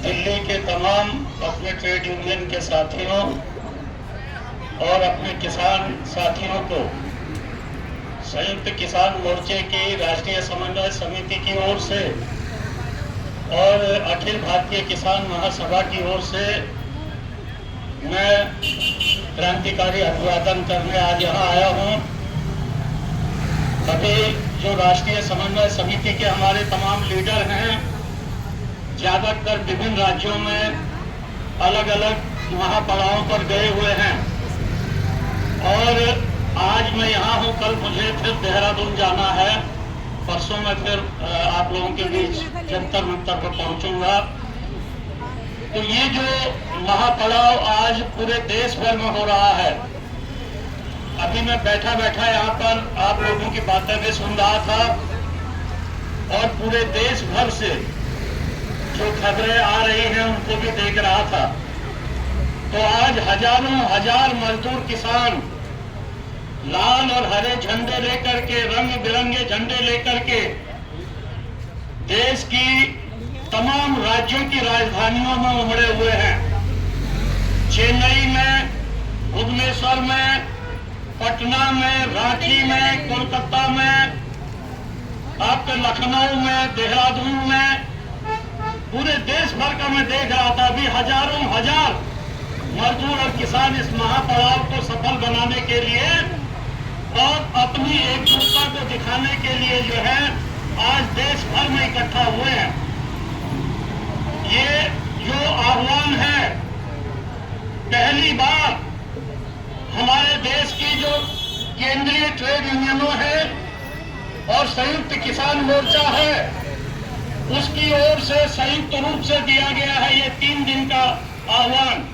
दिल्ली के तमाम अपने ट्रेड यूनियन के साथियों और अपने किसान साथियों को संयुक्त किसान मोर्चे की राष्ट्रीय समन्वय समिति की ओर से और अखिल भारतीय किसान महासभा की ओर से मैं क्रांतिकारी अभिवादन करने आज यहाँ आया हूँ। अभी जो राष्ट्रीय समन्वय समिति के हमारे तमाम लीडर हैं, ज्यादातर विभिन्न राज्यों में अलग अलग महापड़ावों पर गए हुए हैं और आज मैं यहाँ हूँ। कल मुझे फिर देहरादून जाना है, परसों मैं फिर आप लोगों के बीच जंतर मंतर पर पहुँचूंगा। तो ये जो महापड़ाव आज पूरे देश भर में हो रहा है, अभी मैं बैठा बैठा यहाँ पर आप लोगों की बातें भी सुन रहा था और पूरे देश भर से जो खबरें आ रही हैं उनको भी देख रहा था। तो आज हजारों हजार मजदूर किसान लाल और हरे झंडे लेकर के, रंग बिरंगे झंडे लेकर के देश की तमाम राज्यों की राजधानियों में उमड़े हुए हैं। चेन्नई में, भुवनेश्वर में, पटना में, रांची में, कोलकाता में, आपके लखनऊ में, देहरादून में, पूरे देश भर का मैं देख रहा था। अभी हजारों हजार मजदूर और किसान इस महापड़ाव को सफल बनाने के लिए और अपनी एकजुटता को दिखाने के लिए जो है आज देश भर में इकट्ठा हुए हैं। ये जो आह्वान है, पहली बार हमारे देश की जो केंद्रीय ट्रेड यूनियनों है और संयुक्त किसान मोर्चा है, उसकी ओर से संयुक्त रूप से दिया गया है ये 3 दिन का आह्वान।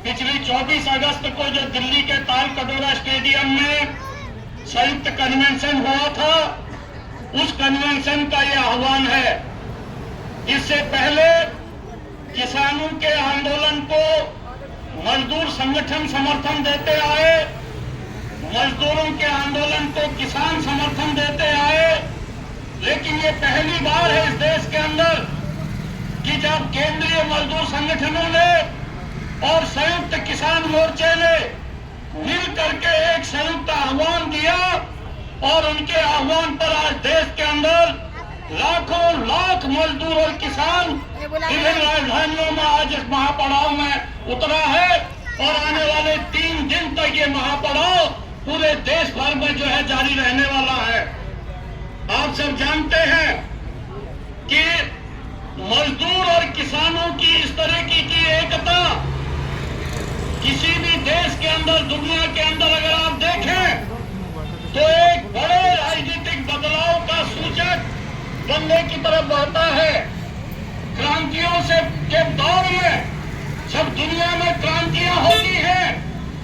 पिछली 24 अगस्त को जो दिल्ली के ताल कटोरा स्टेडियम में संयुक्त कन्वेंशन हुआ था, उस कन्वेंशन का ये आह्वान है। इससे पहले किसानों के आंदोलन को मजदूर संगठन समर्थन देते आए, मजदूरों के आंदोलन को किसान समर्थन देते आए, लेकिन ये पहली बार है इस देश के अंदर कि जब केंद्रीय मजदूर संगठनों ने और संयुक्त किसान मोर्चे ने मिल करके एक संयुक्त आह्वान दिया और उनके आह्वान पर आज देश के अंदर लाखों लाख मजदूर और किसान विभिन्न राजधानियों में आज इस महापड़ाव में उतरा है और आने वाले 3 दिन तक ये महापड़ाव पूरे देश भर में जो है जारी रहने वाला है। आप सब जानते हैं कि मजदूर और किसानों की इस तरह की एकता किसी भी देश के अंदर, दुनिया के अंदर अगर आप देखें तो एक बड़े राजनीतिक बदलाव का सूचक बनने की तरफ बढ़ता है। क्रांतियों से के दौर में जब दुनिया में क्रांतियां होती हैं,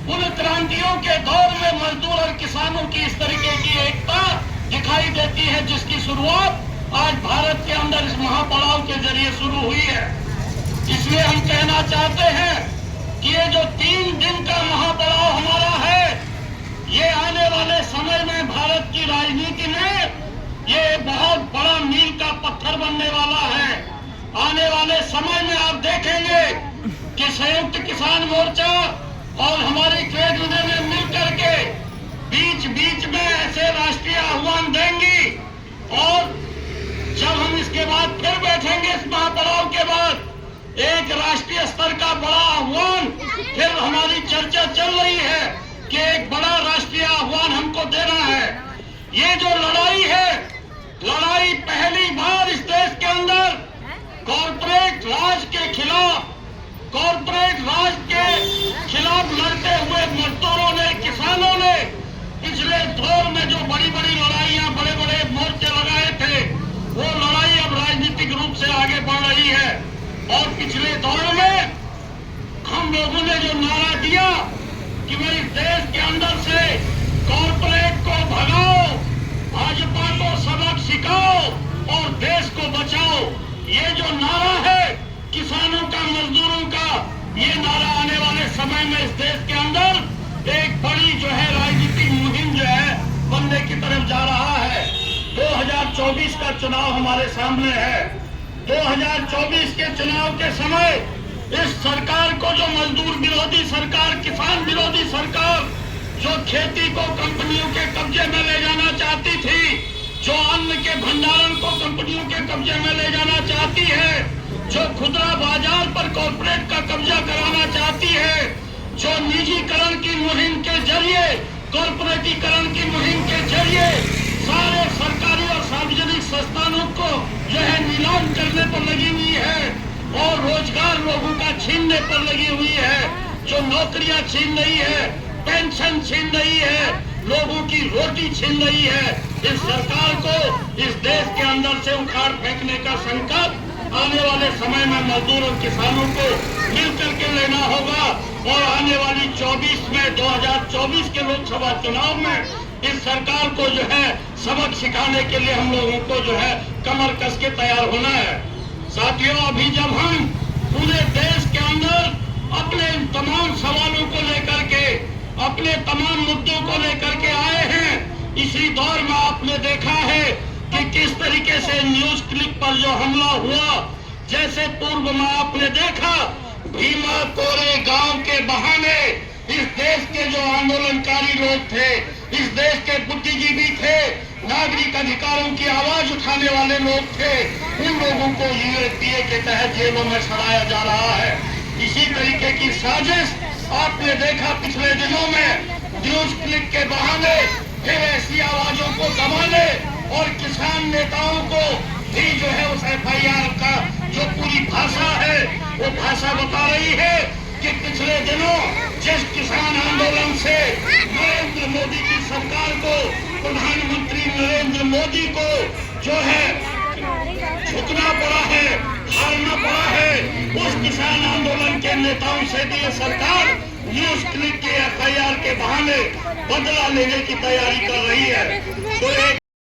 उन क्रांतियों के दौर में मजदूर और किसानों की इस तरीके की एकता दिखाई देती है, जिसकी शुरुआत आज भारत के अंदर इस महापड़ाव के जरिए शुरू हुई है। इसलिए हम कहना चाहते हैं कि ये जो 3 दिन का महापड़ाव हमारा है, ये आने वाले समय में भारत की राजनीति में ये बहुत बड़ा मील का पत्थर बनने वाला है। आने वाले समय में आप देखेंगे कि संयुक्त किसान मोर्चा और हमारी ट्रेड यूनियन मिलकर के बीच बीच में ऐसे राष्ट्रीय आह्वान देंगी और जब हम इसके बाद फिर बैठेंगे इस महापड़ाव के बाद, एक राष्ट्रीय स्तर का बड़ा आह्वान, फिर हमारी चर्चा चल रही है कि एक बड़ा राष्ट्रीय आह्वान हमको देना है। ये जो लड़ाई है, लड़ाई पहली बार इस देश के अंदर कॉर्पोरेट राज के खिलाफ, कॉर्पोरेट राज के खिलाफ लड़ते हुए मजदूरों ने, किसानों ने पिछले दौर में जो बड़ी बड़ी लड़ाइयां, बड़े बड़े मोर्चे लगाए थे, वो लड़ाई अब राजनीतिक रूप से आगे बढ़ रही है। और पिछले दौर में हम लोगों ने जो नारा दिया कि भाई इस देश के अंदर से कॉर्पोरेट को भगाओ, भाजपा को सबक सिखाओ और देश को बचाओ, ये जो नारा है किसानों का, मजदूरों का, ये नारा आने वाले समय में इस देश के अंदर एक बड़ी जो है राजनीतिक मुहिम जो है बनने की तरफ जा रहा है। 2024 का चुनाव हमारे सामने है। 2024 के चुनाव के समय इस सरकार को, जो मजदूर विरोधी सरकार, किसान विरोधी सरकार, जो खेती को कंपनियों के कब्जे में ले जाना चाहती थी, जो अन्न के भंडारण को कंपनियों के कब्जे में ले जाना चाहती है, जो खुदरा बाजार पर कॉर्पोरेट का कब्जा कराना चाहती है, जो निजीकरण की मुहिम के जरिए, कॉर्पोरेटीकरण की मुहिम के जरिए सारे सरकारी और सार्वजनिक संस्थानों को जो है नीलाम करने पर लगी हुई है और रोजगार लोगों का छीनने पर लगी हुई है, जो नौकरियां छीन रही है, पेंशन छीन रही है, लोगों की रोटी छीन रही है, इस सरकार को इस देश के अंदर से उखाड़ फेंकने का संकल्प आने वाले समय में मजदूर और किसानों को मिलकर के लेना होगा और आने वाली 2024 के लोकसभा चुनाव में इस सरकार को जो है सबक सिखाने के लिए हम लोगों को जो है कमर कस के तैयार होना है। साथियों, अभी जब हम पूरे देश के अंदर अपने तमाम सवालों को लेकर के, अपने तमाम मुद्दों को लेकर के आए हैं, इसी दौर में आपने देखा है कि किस तरीके से न्यूज क्लिक पर जो हमला हुआ, जैसे पूर्व में आपने देखा भीमा कोरे गांव के बहाने इस देश के जो आंदोलनकारी लोग थे, इस देश के बुद्धिजीवी थे, नागरिक अधिकारों की आवाज उठाने वाले लोग थे, उन लोगों को यूएपीए के तहत जेलों में सड़ाया जा रहा है। इसी तरीके की साजिश आपने देखा पिछले दिनों में न्यूज क्लिक के बहाने फिर ऐसी आवाजों को दबाने और किसान नेताओं को भी जो है उस एफआईआर का जो पूरी भाषा है वो भाषा बता रही है कि पिछले दिनों जिस किसान आंदोलन से नरेंद्र मोदी की सरकार को, प्रधानमंत्री नरेंद्र मोदी को जो है झुकना पड़ा है, हारना पड़ा है, उस किसान आंदोलन के नेताओं से भी ये सरकार न्यूज क्लिक के एफआईआर के बहाने बदला लेने की तैयारी कर रही है। तो एक